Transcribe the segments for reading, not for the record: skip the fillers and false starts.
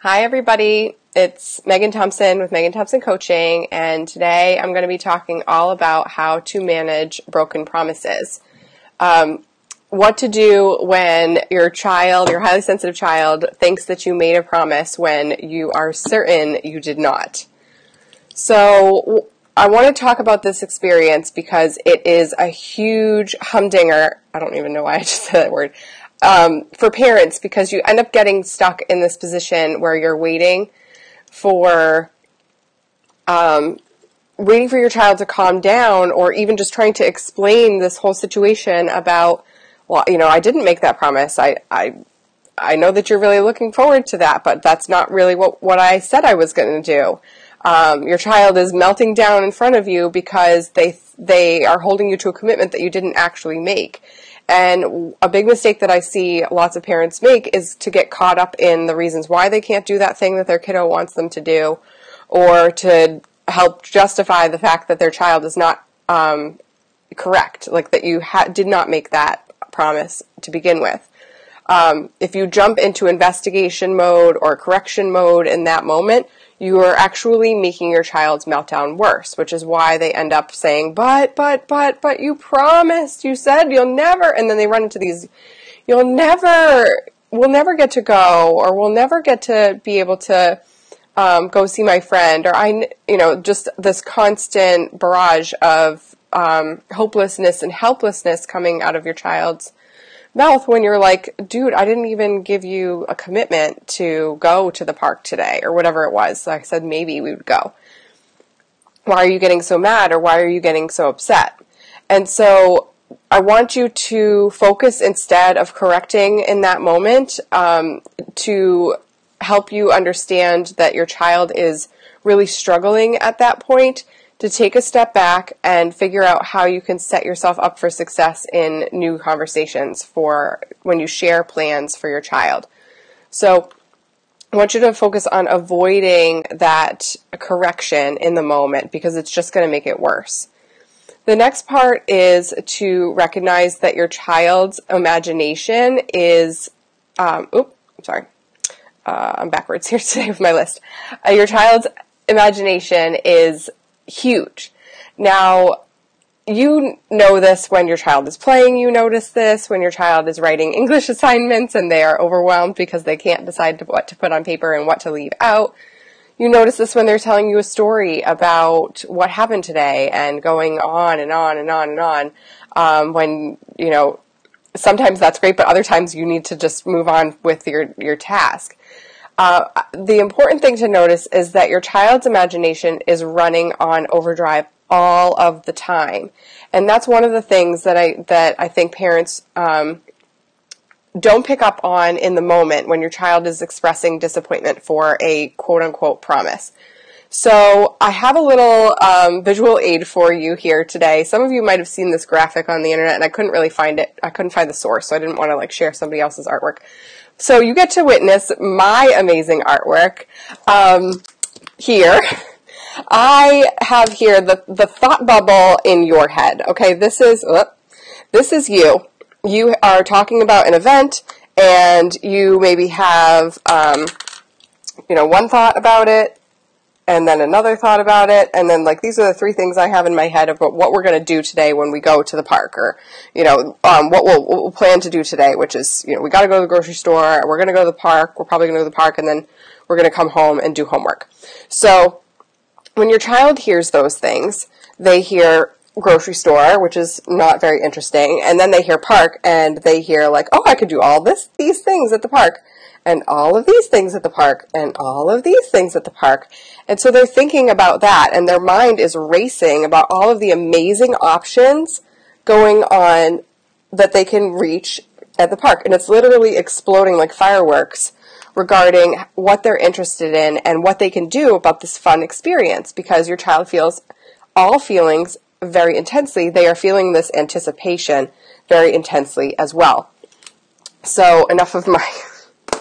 Hi, everybody. It's Megan Thompson with Megan Thompson Coaching, and today I'm going to be talking all about how to manage broken promises. What to do when your child, your highly sensitive child, thinks that you made a promise when you are certain you did not. So I want to talk about this experience because it is a huge humdinger. I don't even know why I just said that word. For parents, because you end up getting stuck in this position where you're waiting for your child to calm down, or even just trying to explain this whole situation about, well, I didn't make that promise. I know that you're really looking forward to that, but that's not really what I said I was going to do. Your child is melting down in front of you because they are holding you to a commitment that you didn't actually make. And a big mistake that I see lots of parents make is to get caught up in the reasons why they can't do that thing that their kiddo wants them to do, or to help justify the fact that their child is not correct, like that you did not make that promise to begin with. If you jump into investigation mode or correction mode in that moment, you are actually making your child's meltdown worse, which is why they end up saying, but you promised, you said you'll never, and then they run into these, we'll never get to go, or we'll never get to be able to go see my friend, or just this constant barrage of hopelessness and helplessness coming out of your child's mouth when you're like, dude, I didn't even give you a commitment to go to the park today, or whatever it was. So I said maybe we would go. Why are you getting so mad, or why are you getting so upset? And so I want you to focus, instead of correcting in that moment, to help you understand that your child is really struggling at that point, to take a step back and figure out how you can set yourself up for success in new conversations for when you share plans for your child. So I want you to focus on avoiding that correction in the moment, because it's just going to make it worse. The next part is to recognize that your child's imagination is, I'm backwards here today with my list. Your child's imagination is huge. Now, you know this when your child is playing, you notice this when your child is writing English assignments and they are overwhelmed because they can't decide what to put on paper and what to leave out. You notice this when they're telling you a story about what happened today and going on and on and on and on. When, sometimes that's great, but other times you need to just move on with your task. The important thing to notice is that your child's imagination is running on overdrive all of the time. And that's one of the things that I think parents don't pick up on in the moment when your child is expressing disappointment for a quote-unquote promise. So I have a little visual aid for you here today. Some of you might have seen this graphic on the internet, and I couldn't really find it. I couldn't find the source, so I didn't want to share somebody else's artwork. So you get to witness my amazing artwork here. I have here the thought bubble in your head. Okay, this is you. You are talking about an event, and you maybe have one thought about it, and then another thought about it, and then these are the three things I have in my head about what we're going to do today when we go to the park, or what we'll plan to do today, which is we got to go to the grocery store, we're going to go to the park, we're probably going to go to the park, and then we're going to come home and do homework. So when your child hears those things, they hear grocery store, which is not very interesting, and then they hear park, and they hear oh, I could do all these things at the park, and all of these things at the park, and all of these things at the park. And so they're thinking about that, and their mind is racing about all of the amazing options going on that they can reach at the park. And it's literally exploding like fireworks regarding what they're interested in and what they can do about this fun experience, because your child feels all feelings very intensely. They are feeling this anticipation very intensely as well. So enough of my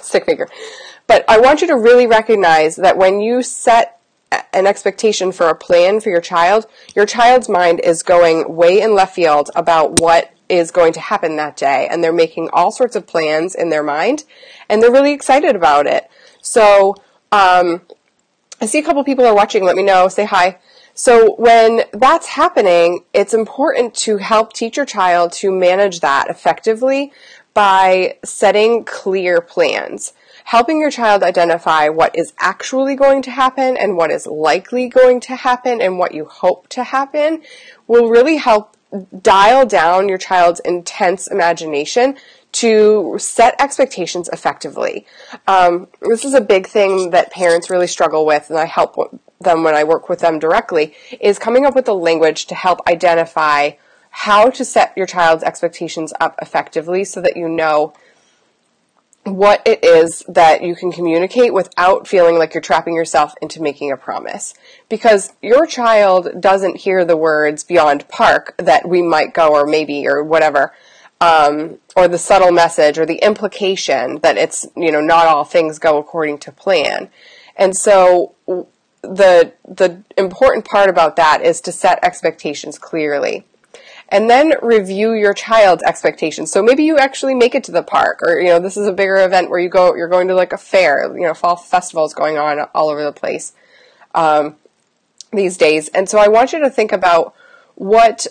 stick figure. But I want you to really recognize that when you set an expectation for a plan for your child's mind is going way in left field about what is going to happen that day, and they're making all sorts of plans in their mind, and they're really excited about it. So I see a couple people are watching. Let me know. Say hi. So when that's happening, it's important to help teach your child to manage that effectively by setting clear plans. Helping your child identify what is actually going to happen and what is likely going to happen and what you hope to happen will really help dial down your child's intense imagination to set expectations effectively. This is a big thing that parents really struggle with, and I help them when I work with them directly, is coming up with the language to help identify how to set your child's expectations up effectively so that you know what it is that you can communicate without feeling like you're trapping yourself into making a promise. Because your child doesn't hear the words beyond park that we might go or maybe or whatever, or the subtle message or the implication that it's, not all things go according to plan. And so the important part about that is to set expectations clearly. And then review your child's expectations. So maybe you actually make it to the park, or, this is a bigger event where you're going to like a fair, fall festivals going on all over the place, these days. And so I want you to think about what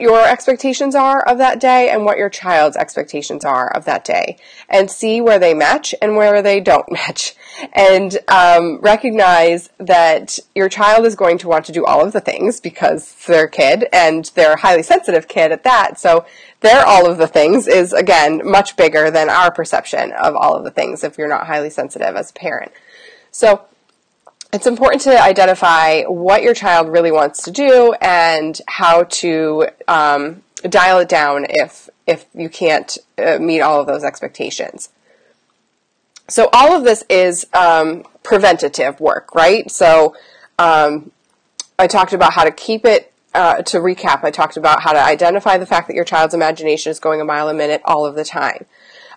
your expectations are of that day and what your child's expectations are of that day, and see where they match and where they don't match. And recognize that your child is going to want to do all of the things because they're a kid, and they're a highly sensitive kid at that. So their all of the things is, again, much bigger than our perception of all of the things if you're not highly sensitive as a parent. So it's important to identify what your child really wants to do and how to dial it down if you can't meet all of those expectations. So all of this is preventative work, right? So I talked about how to keep it, to recap, I talked about how to identify the fact that your child's imagination is going a mile a minute all of the time.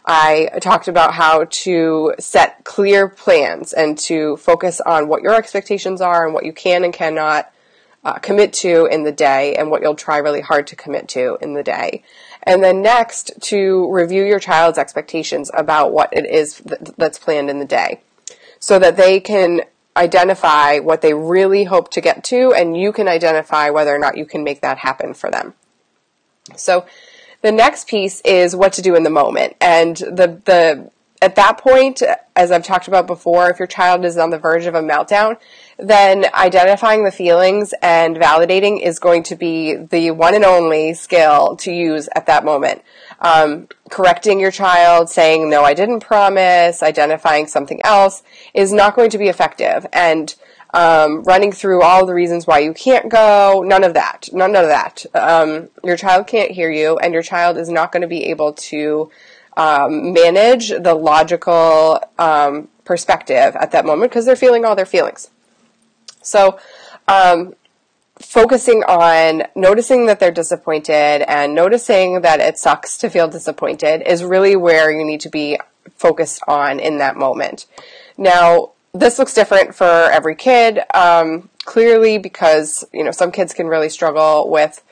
I talked about how to set clear plans and to focus on what your expectations are and what you can and cannot commit to in the day and what you'll try really hard to commit to in the day. And then next, to review your child's expectations about what it is that's planned in the day so that they can identify what they really hope to get to, and you can identify whether or not you can make that happen for them. So the next piece is what to do in the moment. And at that point, as I've talked about before, if your child is on the verge of a meltdown, then identifying the feelings and validating is going to be the one and only skill to use at that moment. Correcting your child, saying, no, I didn't promise, identifying something else is not going to be effective. And running through all the reasons why you can't go, none of that. Your child can't hear you, and your child is not going to be able to manage the logical perspective at that moment because they're feeling all their feelings. So focusing on noticing that they're disappointed and noticing that it sucks to feel disappointed is really where you need to be focused on in that moment. Now, this looks different for every kid, clearly, because, some kids can really struggle with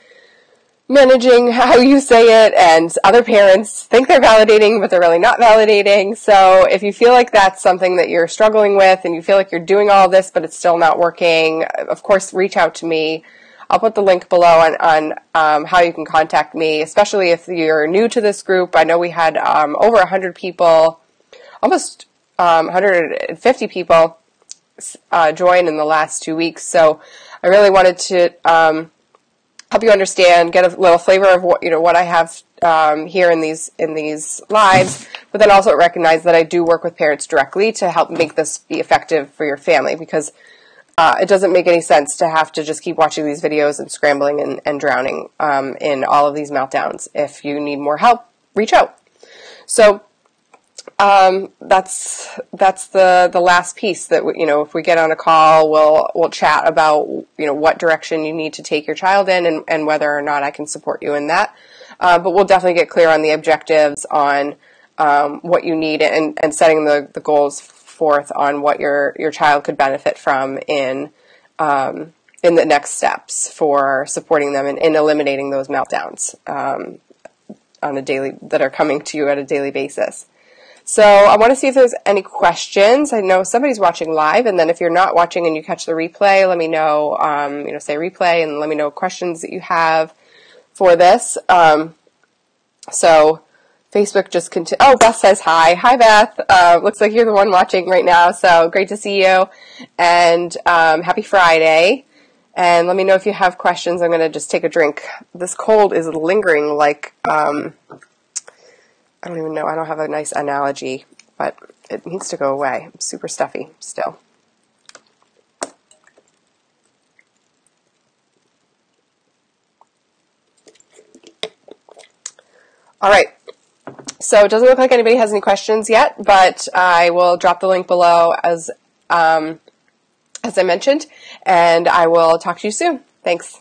managing how you say it, and other parents think they're validating, but they're really not validating. So if you feel like that's something that you're struggling with and you feel like you're doing all this, but it's still not working, of course, reach out to me. I'll put the link below on how you can contact me, especially if you're new to this group. I know we had over 100 people, almost 150 people join in the last 2 weeks. So I really wanted to help you understand, get a little flavor of what I have here in these lives, but then also recognize that I do work with parents directly to help make this be effective for your family, because it doesn't make any sense to have to just keep watching these videos and scrambling and drowning in all of these meltdowns. If you need more help, reach out. So that's the last piece that, if we get on a call, we'll chat about, what direction you need to take your child in and whether or not I can support you in that. But we'll definitely get clear on the objectives, on what you need, and setting the goals forth on what your child could benefit from in the next steps for supporting them in eliminating those meltdowns that are coming to you at a daily basis. So I want to see if there's any questions. I know somebody's watching live, and then if you're not watching and you catch the replay, let me know, say replay, and let me know questions that you have for this. So Facebook just oh, Beth says hi. Hi, Beth. Looks like you're the one watching right now, so great to see you, and happy Friday. And let me know if you have questions. I'm going to just take a drink. This cold is lingering like, I don't even know. I don't have a nice analogy, but it needs to go away. I'm super stuffy still. All right. So it doesn't look like anybody has any questions yet, but I will drop the link below as I mentioned, and I will talk to you soon. Thanks.